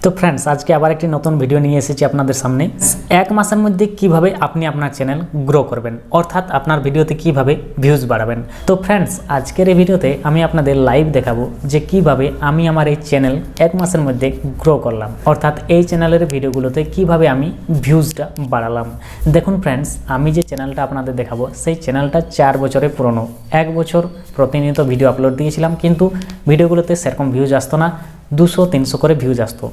তো फ्रेंड्स आज के आबार एक नतून भिडियो निये एसेछि आपनादेर सामने एक मासेर मध्य किभाबे आपनि आपनार चैनल ग्रो करबेन अर्थात आपनार भिडियोते किभाबे भिउज बाड़ाबेन। तो फ्रेंड्स आजकेर এই ভিডিওতে আমি আপনাদের লাইভ দেখাবো যে কিভাবে আমি আমার এই চ্যানেল এক মাসের মধ্যে গ্রো করলাম অর্থাৎ এই চ্যানেলের ভিডিওগুলোতে কিভাবে আমি ভিউজটা বাড়ালাম। দেখুন फ्रेंड्स আমি যে চ্যানেলটা আপনাদের দেখাবো সেই চ্যানেলটা 4 বছরের পুরনো। এক বছর প্রতিনিয়ত ভিডিও আপলোড দিয়েছিলাম কিন্তু ভিডিওগুলোতে সেরকম ভিউজ আসতো না, 200-300 করে ভিউজ আসতো।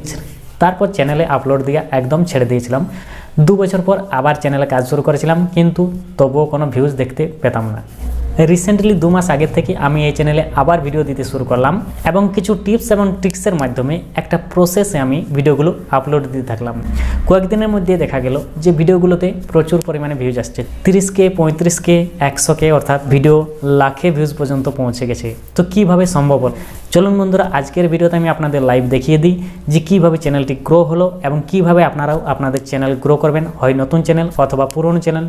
তারপর চ্যানেলে আপলোড দিয়ে একদম ছেড়ে দিয়েছিলাম। 2 বছর পর আবার চ্যানেলে কাজ শুরু করেছিলাম কিন্তু তবুও কোনো ভিউজ দেখতে পেতাম না। রিসেন্টলি 2 মাস আগে থেকে আমি এই চ্যানেলে আবার ভিডিও দিতে শুরু করলাম এবং কিছু টিপস এবং ট্রিক্সের মাধ্যমে একটা প্রসেসে আমি ভিডিওগুলো আপলোড দিতে থাকলাম। কয়েকদিনের মধ্যে দেখা গেল যে ভিডিওগুলোতে প্রচুর পরিমাণে ভিউজ আসছে, 30K 35K 100K অর্থাৎ ভিডিও লাখে ভিউজ পর্যন্ত পৌঁছে গেছে। তো কিভাবে সম্ভব হলো চলুন বন্ধুরা আজকের ভিডিওতে আমি আপনাদের লাইভ দেখিয়ে দিই যে কিভাবে চ্যানেলটি গ্রো হলো এবং কিভাবে আপনারাও আপনাদের চ্যানেল গ্রো করবেন, হয় নতুন চ্যানেল অথবা পুরনো চ্যানেল,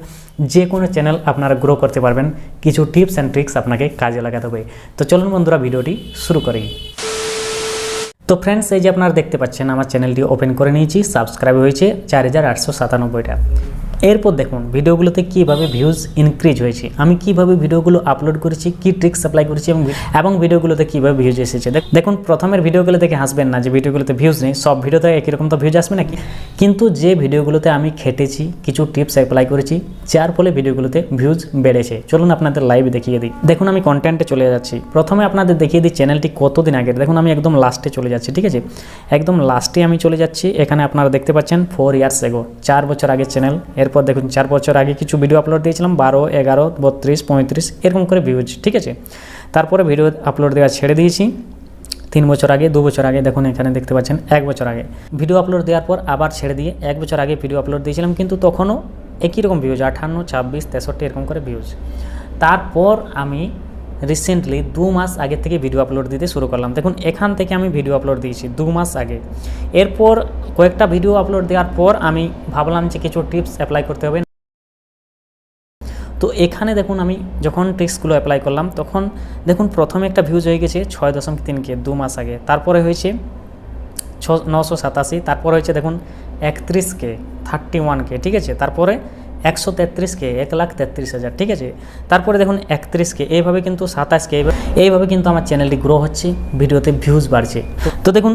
যে কোনো চ্যানেল আপনারা গ্রো করতে পারবেন। কিছু টিপস অ্যান্ড ট্রিক্স আপনাকে কাজে লাগাতে হবে। তো চলুন বন্ধুরা ভিডিওটি শুরু করি। তো ফ্রেন্ডস এই যে আপনারা দেখতে পাচ্ছেন আমার চ্যানেলটি ওপেন করে নিয়েছি, সাবস্ক্রাইব হয়েছে 4897টা। এরপর দেখুন ভিডিওগুলোতে কিভাবে ভিউজ ইনক্রিজ হয়েছে, আমি কিভাবে ভিডিওগুলো আপলোড করেছি, কি ট্রিক্স অ্যাপ্লাই করেছি এবং ভিডিওগুলোতে কিভাবে ভিউজ এসেছে। দেখুন প্রথমের ভিডিওগুলো দেখে হাসবেন না যে ভিডিওগুলোতে ভিউজ নেই, সব ভিডিওতে একই রকম তো ভিউজ আসবে নাকি, কিন্তু যে ভিডিওগুলোতে আমি খেটেছি, কিছু টিপস অ্যাপ্লাই করেছি যার ফলে ভিডিওগুলোতে ভিউজ বেড়েছে। চলুন আপনাদের লাইভ দেখিয়ে দিই। দেখুন আমি কন্টেন্টে চলে যাচ্ছি, প্রথমে আপনাদের দেখিয়ে দিই চ্যানেলটি কতদিন আগের। দেখুন আমি একদম লাস্টে চলে যাচ্ছি, ঠিক আছে, একদম লাস্টে আমি চলে যাচ্ছি। এখানে আপনারা দেখতে পাচ্ছেন 4 ইয়ার্স এগো, 4 বছর আগের চ্যানেল। এরপর দেখুন 4 বছর আগে কিছু ভিডিও আপলোড দিয়েছিলাম, 12, 11, 32, 35 এরকম করে ভিউজ, ঠিক আছে। তারপরে ভিডিও আপলোড দেওয়া ছেড়ে দিয়েছি 3 বছর আগে, 2 বছর আগে। দেখুন এখানে দেখতে পাচ্ছেন 1 বছর আগে ভিডিও আপলোড দেওয়ার পর আবার ছেড়ে দিয়ে 1 বছর আগে ভিডিও আপলোড দিয়েছিলাম কিন্তু তখনও একই রকম ভিউজ, 58, 26, 63 এরকম করে ভিউজ। তারপর আমি রিসেন্টলি 2 মাস আগে থেকে ভিডিও আপলোড দিতে শুরু করলাম। দেখুন এখান থেকে আমি ভিডিও আপলোড দিয়েছি 2 মাস আগে। এরপর কয়েকটা ভিডিও আপলোড দেওয়ার পর আমি ভাবলাম যে কিছু টিপস অ্যাপ্লাই করতে হবে। তো এখানে দেখুন আমি যখন ট্রিক্সগুলো অ্যাপ্লাই করলাম তখন দেখুন প্রথমে একটা ভিউজ হয়ে গেছে 6.3K 2 মাস আগে, তারপরে হয়েছে 987, তারপরে হয়েছে দেখুন 31K 31K, ঠিক আছে, তারপরে 133K 1,33,000, ঠিক আছে, তারপরে দেখুন 31K, এইভাবে কিন্তু 27K, এইভাবে কিন্তু আমার চ্যানেলটি গ্রো হচ্ছে, ভিডিওতে ভিউজ বাড়ছে। তো দেখুন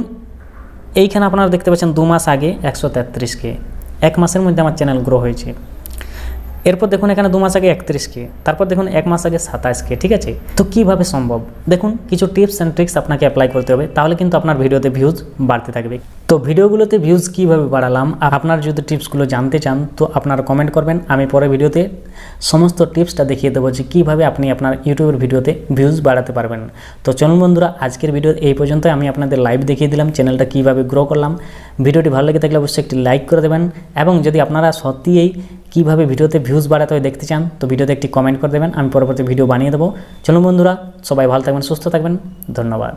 এইখানে আপনারা দেখতে পাচ্ছেন 2 মাস আগে 133K, 1 মাসের মধ্যে আমার চ্যানেল গ্রো হয়েছে। এরপর দেখুন এখানে 2 মাস আগে 31K, তারপর দেখুন 1 মাস আগে 27K, ঠিক আছে। তো কিভাবে সম্ভব, দেখুন কিছু টিপস অ্যান্ড ট্রিক্স আপনাকে অ্যাপ্লাই করতে হবে, তাহলে কিন্তু আপনার ভিডিওতে ভিউজ বাড়তে থাকবে। তো ভিডিওগুলোতে ভিউজ কিভাবে বাড়ালাম, আপনার যদি টিপসগুলো জানতে চান তো আপনারা কমেন্ট করবেন, আমি পরে ভিডিওতে সমস্ত টিপসটা দেখিয়ে দেবো যে কীভাবে আপনি আপনার ইউটিউবের ভিডিওতে ভিউজ বাড়াতে পারবেন। তো চলুন বন্ধুরা আজকের ভিডিও এই পর্যন্ত, আমি আপনাদের লাইভ দেখিয়ে দিলাম চ্যানেলটা কীভাবে গ্রো করলাম। ভিডিওটি ভালো লেগে থাকলে অবশ্যই একটি লাইক করে দেবেন এবং যদি আপনারা সত্যিই কীভাবে ভিডিওতে ভিউজ বাড়াতে হয় দেখতে চান তো ভিডিওতে একটি কমেন্ট করে দেবেন, আমি পরবর্তী ভিডিও বানিয়ে দেবো। চলুন বন্ধুরা সবাই ভালো থাকবেন, সুস্থ থাকবেন, ধন্যবাদ।